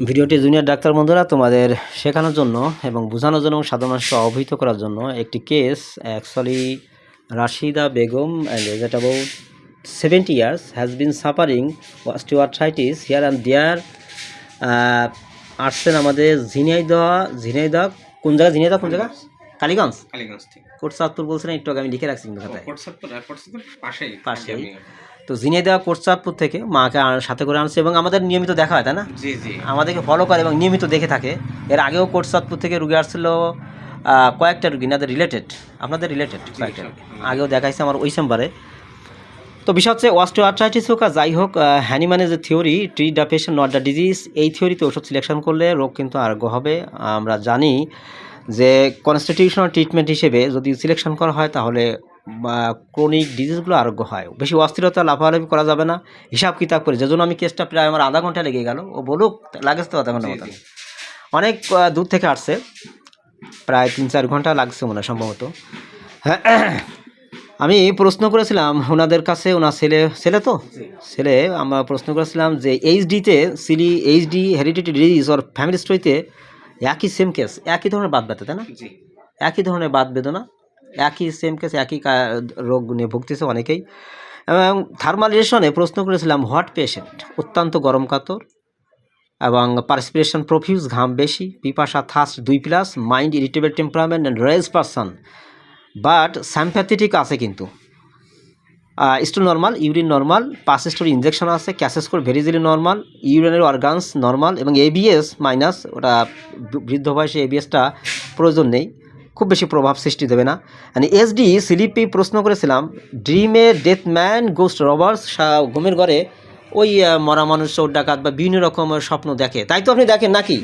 ভিডিওটি junior doctor বন্ধুরা তোমাদের শেখানোর জন্য এবং বোঝানোর জন্য এবং সাধারণ মানুষকে অবহিত করার জন্য একটি case actually Rashida Begum and is at about 70 years has been suffering osteoarthritis here and there আসছেন আমাদের ঝিনাইদহ কোন জায়গা কালীগঞ্জ থেকে কোটচাঁদপুর বলছেন একটু আগে আমি লিখে রাখছি কিন্তু খাতায় কোটচাঁদপুর পাশেই তো ঝিনাইদহ কোটচাঁদপুর থেকে মাকে সাথে করে আনছে এবং আমাদের নিয়মিত দেখা হয় তাই না? জি জি, আমাদেরকে ফলো করে এবং নিয়মিত দেখে থাকে। এর আগেও কোটচাঁদপুর থেকে রুগী আসছিল কয়েকটা রুগী নাদের রিলেটেড আপনাদের রিলেটেড কয়েকটা আগেও দেখাইছে আমার ওই চেম্বারে। তো বিষয় হচ্ছে অস্টিওআর্থ্রাইটিস হোক আর যাই হোক, Hahnemann is a theory, treat the patient not the disease. এই থিওরিতে ওষুধ সিলেকশন করলে রোগ কিন্তু আরোগ্য হবে। আমরা জানি যে কনস্টিটিউশনাল ট্রিটমেন্ট হিসেবে যদি সিলেকশন করা হয় তাহলে ক্রনিক ডিজিজগুলো আরোগ্য হয়। বেশি অস্থিরতা লাফালাফি করা যাবে না, হিসাব কিতাব করে। যে জন্য আমি কেসটা প্রায় আমার আধা ঘন্টা লেগে গেল। ও বলুক লাগেছে তো আধা ঘন্টা মতো, অনেক দূর থেকে আসছে, প্রায় 3-4 ঘন্টা লাগছে মনে হয় সম্ভবত। আমি প্রশ্ন করেছিলাম ওনাদের কাছে, ওনার ছেলে আমরা প্রশ্ন করেছিলাম যে এইচডিতে এইচডি হেরিডিটি ডিজিজ ওর ফ্যামিলি স্টোরিতে একই সেম কেস, একই ধরনের বাত ব্যথা তাই না? একই ধরনের বাত বেদনা, একই সেম কেস, একই রোগ নিয়ে ভুগতেছে অনেকেই। এবং থার্মাল রেশনে প্রশ্ন করেছিলাম হোয়াট পেশেন্ট, অত্যন্ত গরম কাতর এবং পারসপিরেশন প্রফিউজ, ঘাম বেশি, পিপাসা thirst 2+, mind irritable temperament and rage person, but sympathetic আছে কিন্তু stool normal, urine normal, past history injection আছে, ক্যাশ স্কোর ভেরিজিলি নর্মাল, ইউরিনারি অর্গানস নর্মাল এবং এবিএস মাইনাস। ওটা বৃদ্ধ বয়সে এবিএসটা প্রয়োজন নেই, খুব বেশি প্রভাব সৃষ্টি দেবে না। মানে এসডি স্লিপি প্রশ্ন করেছিলাম ড্রিমে ডেথ ম্যান গোস্ট রবার্স, ঘুমের ঘরে ওই মরা মানুষ, চোর ডাকাত বা বিভিন্ন রকমের স্বপ্ন দেখে, তাই তো আপনি দেখেন নাকি?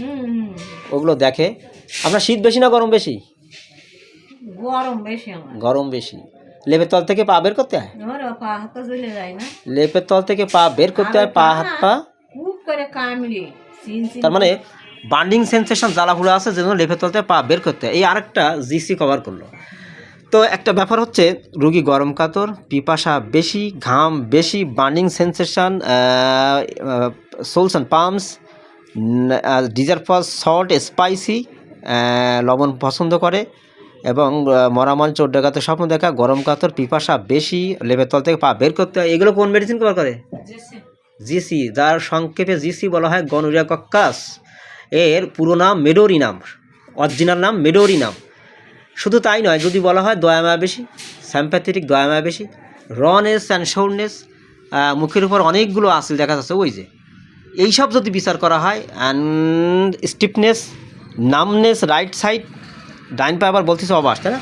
ওগুলো দেখে। আপনার শীত বেশি না গরম বেশি? গরম বেশি। লেপের তল থেকে পা বের করতে হয়, লেপের তল থেকে পা বের করতে হয়, পা হাত পা তার মানে বান্ডিং সেন্সেশন জ্বালাফুলা আছে, যেজন্য লেপের তল থেকে পা বের করতে হয়। এই আরেকটা জিসি কভার করলো। তো একটা ব্যাপার হচ্ছে রুগী গরম কাতর, পিপাসা বেশি, ঘাম বেশি, burning sensation, soles and palms, desire for salt spicy, লবণ পছন্দ করে এবং মরামান চোর ডাকাতের স্বপ্ন দেখা, গরম কাতর, পিপাসা বেশি, লেপের তল থেকে পা বের করতে হয়। এগুলো কোন মেডিসিন কভার করে? জিসি, যার সংক্ষেপে জিসি বলা হয় গনোরিয়া কক্কাস। এর পুরো নাম মেডোরিনাম, অরিজিনাল নাম মেডোরিনাম। শুধু তাই নয়, যদি বলা হয় দয়ামায়া বেশি, স্যাম্প্যাথেটিক দয়ামায়া বেশি, রনেস অ্যান্ড শোরনেস, মুখের উপর অনেকগুলো আসল দেখা যাচ্ছে, ওই যে এইসব যদি বিচার করা হয়, and stiffness, numbness right side, ডাইন পা আবার বলতেছে অবাস তাই না?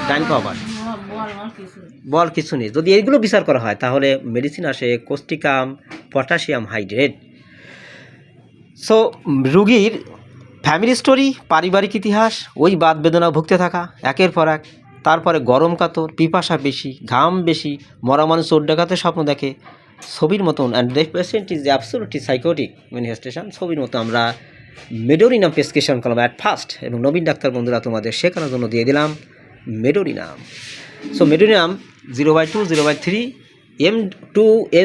ডাইন পা অবাস, বল কিছু নেই। যদি এইগুলো বিচার করা হয় তাহলে মেডিসিন আসে কোস্টিকাম, পটাশিয়াম হাইড্রেট। সো রুগীর ফ্যামিলি স্টোরি, পারিবারিক ইতিহাস, ওই বাত বেদনা ভুগতে থাকা একের পর এক, তারপরে গরম কাতর, পিপাসা বেশি, ঘাম বেশি, মরা মানুষ চোর ডাকাতের স্বপ্ন দেখে, ছবির মতন। And the patient is absolutely psychotic manifestation. ছবির মতো আমরা মেডোরিনাম প্রেসক্রিপশন করলাম অ্যাট ফার্স্ট, এবং নবীন ডাক্তার বন্ধুরা তোমাদের শেখানোর জন্য দিয়ে দিলাম medorrhinum. So medorrhinum 0/2, 0/3, M2,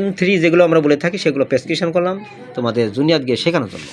M3 যেগুলো আমরা বলে থাকি সেগুলো প্রেসক্রিপশন করলাম তোমাদের জুনিয়র গিয়ে শেখানোর জন্য।